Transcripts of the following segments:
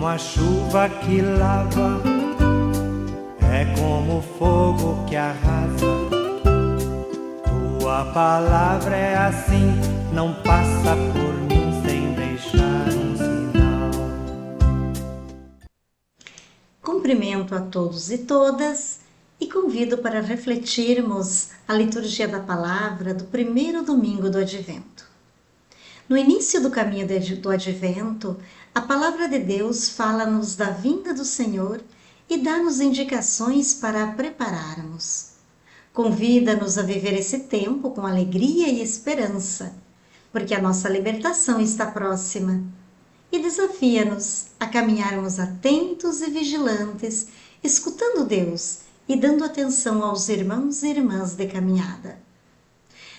como a chuva que lava, é como o fogo que arrasa. Tua palavra é assim, não passa por mim sem deixar um sinal. Cumprimento a todos e todas e convido para refletirmos a liturgia da palavra do primeiro domingo do Advento. No início do caminho do Advento, a palavra de Deus fala-nos da vinda do Senhor e dá-nos indicações para a prepararmos. Convida-nos a viver esse tempo com alegria e esperança, porque a nossa libertação está próxima, e desafia-nos a caminharmos atentos e vigilantes, escutando Deus e dando atenção aos irmãos e irmãs de caminhada.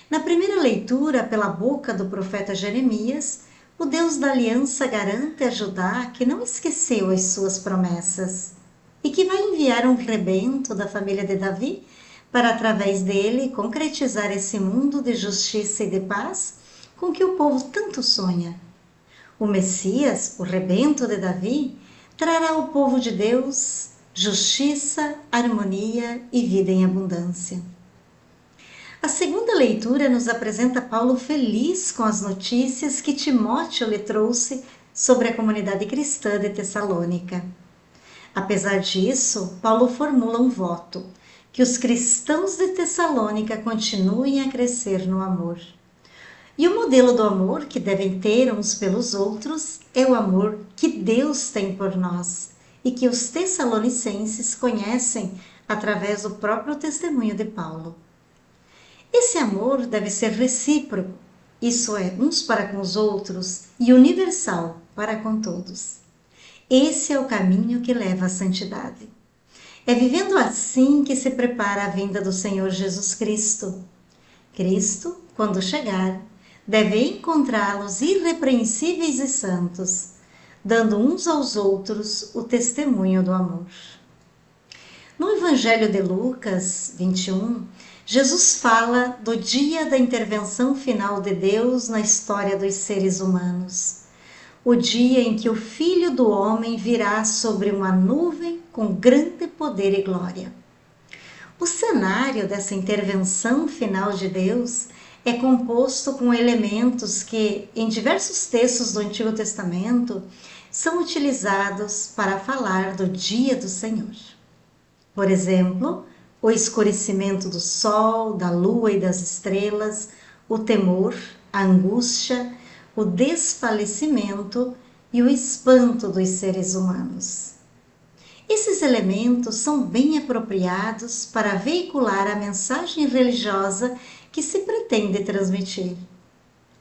Na primeira leitura, pela boca do profeta Jeremias, o Deus da aliança garante a Judá que não esqueceu as suas promessas e que vai enviar um rebento da família de Davi para, através dele, concretizar esse mundo de justiça e de paz com que o povo tanto sonha. O Messias, o rebento de Davi, trará ao povo de Deus justiça, harmonia e vida em abundância. A segunda leitura nos apresenta Paulo feliz com as notícias que Timóteo lhe trouxe sobre a comunidade cristã de Tessalônica. Apesar disso, Paulo formula um voto, que os cristãos de Tessalônica continuem a crescer no amor. E o modelo do amor que devem ter uns pelos outros é o amor que Deus tem por nós e que os tessalonicenses conhecem através do próprio testemunho de Paulo. Esse amor deve ser recíproco, isso é, uns para com os outros e universal para com todos. Esse é o caminho que leva à santidade. É vivendo assim que se prepara a vinda do Senhor Jesus Cristo. Cristo, quando chegar, deve encontrá-los irrepreensíveis e santos, dando uns aos outros o testemunho do amor. No Evangelho de Lucas 21, Jesus fala do dia da intervenção final de Deus na história dos seres humanos. O dia em que o Filho do Homem virá sobre uma nuvem com grande poder e glória. O cenário dessa intervenção final de Deus é composto com elementos que, em diversos textos do Antigo Testamento, são utilizados para falar do dia do Senhor. Por exemplo, o escurecimento do sol, da lua e das estrelas, o temor, a angústia, o desfalecimento e o espanto dos seres humanos. Esses elementos são bem apropriados para veicular a mensagem religiosa que se pretende transmitir.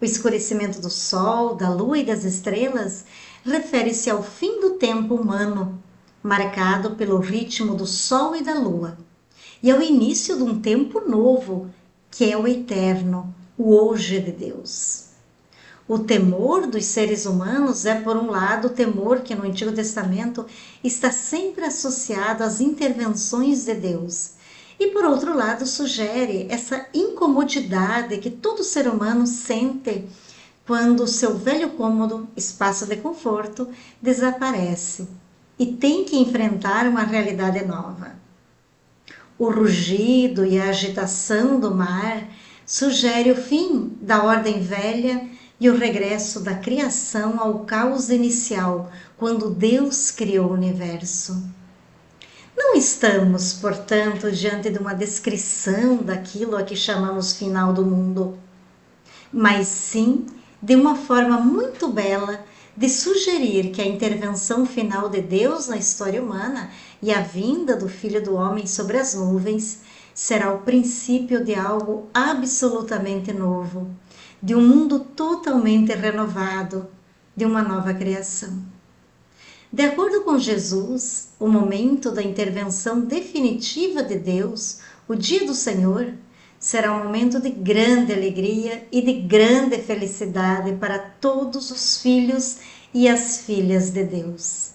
O escurecimento do sol, da lua e das estrelas refere-se ao fim do tempo humano, marcado pelo ritmo do sol e da lua, e ao início de um tempo novo, que é o eterno, o hoje de Deus. O temor dos seres humanos é, por um lado, o temor que no Antigo Testamento está sempre associado às intervenções de Deus, e por outro lado sugere essa incomodidade que todo ser humano sente quando o seu velho cômodo, espaço de conforto, desaparece e tem que enfrentar uma realidade nova. O rugido e a agitação do mar sugere o fim da ordem velha e o regresso da criação ao caos inicial, quando Deus criou o universo. Não estamos, portanto, diante de uma descrição daquilo a que chamamos final do mundo, mas sim de uma forma muito bela de sugerir que a intervenção final de Deus na história humana e a vinda do Filho do Homem sobre as nuvens será o princípio de algo absolutamente novo, de um mundo totalmente renovado, de uma nova criação. De acordo com Jesus, o momento da intervenção definitiva de Deus, o dia do Senhor, será um momento de grande alegria e de grande felicidade para todos os filhos e as filhas de Deus.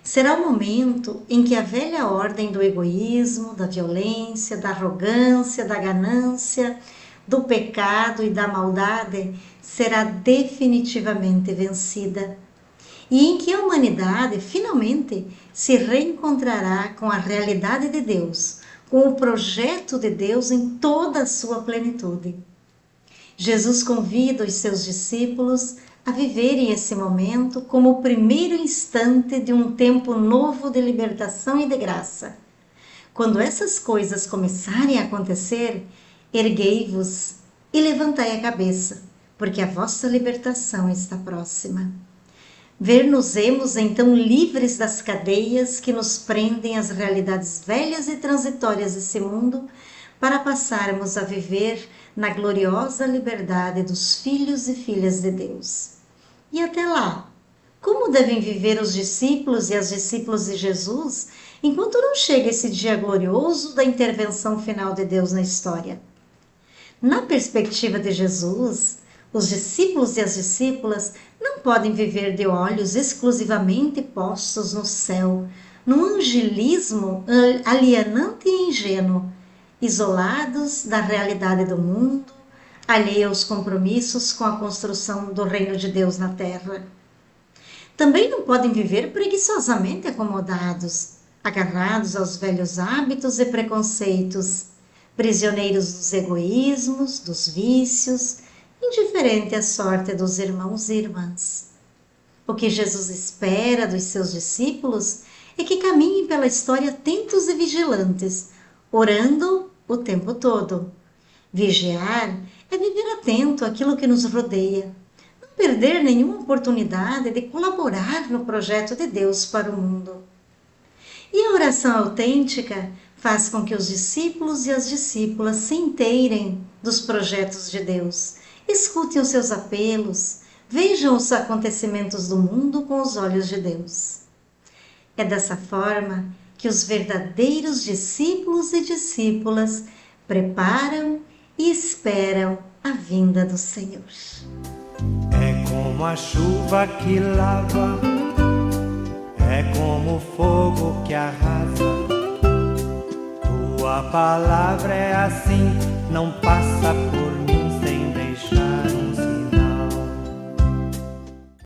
Será o momento em que a velha ordem do egoísmo, da violência, da arrogância, da ganância, do pecado e da maldade será definitivamente vencida. e em que a humanidade finalmente se reencontrará com a realidade de Deus, com o projeto de Deus em toda a sua plenitude. Jesus convida os seus discípulos a viverem esse momento como o primeiro instante de um tempo novo de libertação e de graça. Quando essas coisas começarem a acontecer, erguei-vos e levantai a cabeça, porque a vossa libertação está próxima. Ver-nos-emos então livres das cadeias que nos prendem às realidades velhas e transitórias desse mundo, para passarmos a viver na gloriosa liberdade dos filhos e filhas de Deus. E até lá, como devem viver os discípulos e as discípulas de Jesus enquanto não chega esse dia glorioso da intervenção final de Deus na história? Na perspectiva de Jesus, os discípulos e as discípulas não podem viver de olhos exclusivamente postos no céu, num angelismo alienante e ingênuo, isolados da realidade do mundo, alheios aos compromissos com a construção do reino de Deus na terra. Também não podem viver preguiçosamente acomodados, agarrados aos velhos hábitos e preconceitos, prisioneiros dos egoísmos, dos vícios, indiferente à sorte dos irmãos e irmãs. O que Jesus espera dos seus discípulos é que caminhem pela história atentos e vigilantes, orando o tempo todo. Vigiar é viver atento àquilo que nos rodeia, não perder nenhuma oportunidade de colaborar no projeto de Deus para o mundo. E a oração autêntica faz com que os discípulos e as discípulas se inteirem dos projetos de Deus, escutem os seus apelos, vejam os acontecimentos do mundo com os olhos de Deus. É dessa forma que os verdadeiros discípulos e discípulas preparam e esperam a vinda do Senhor. É como a chuva que lava, é como o fogo que arrasa. Tua palavra é assim, não passa por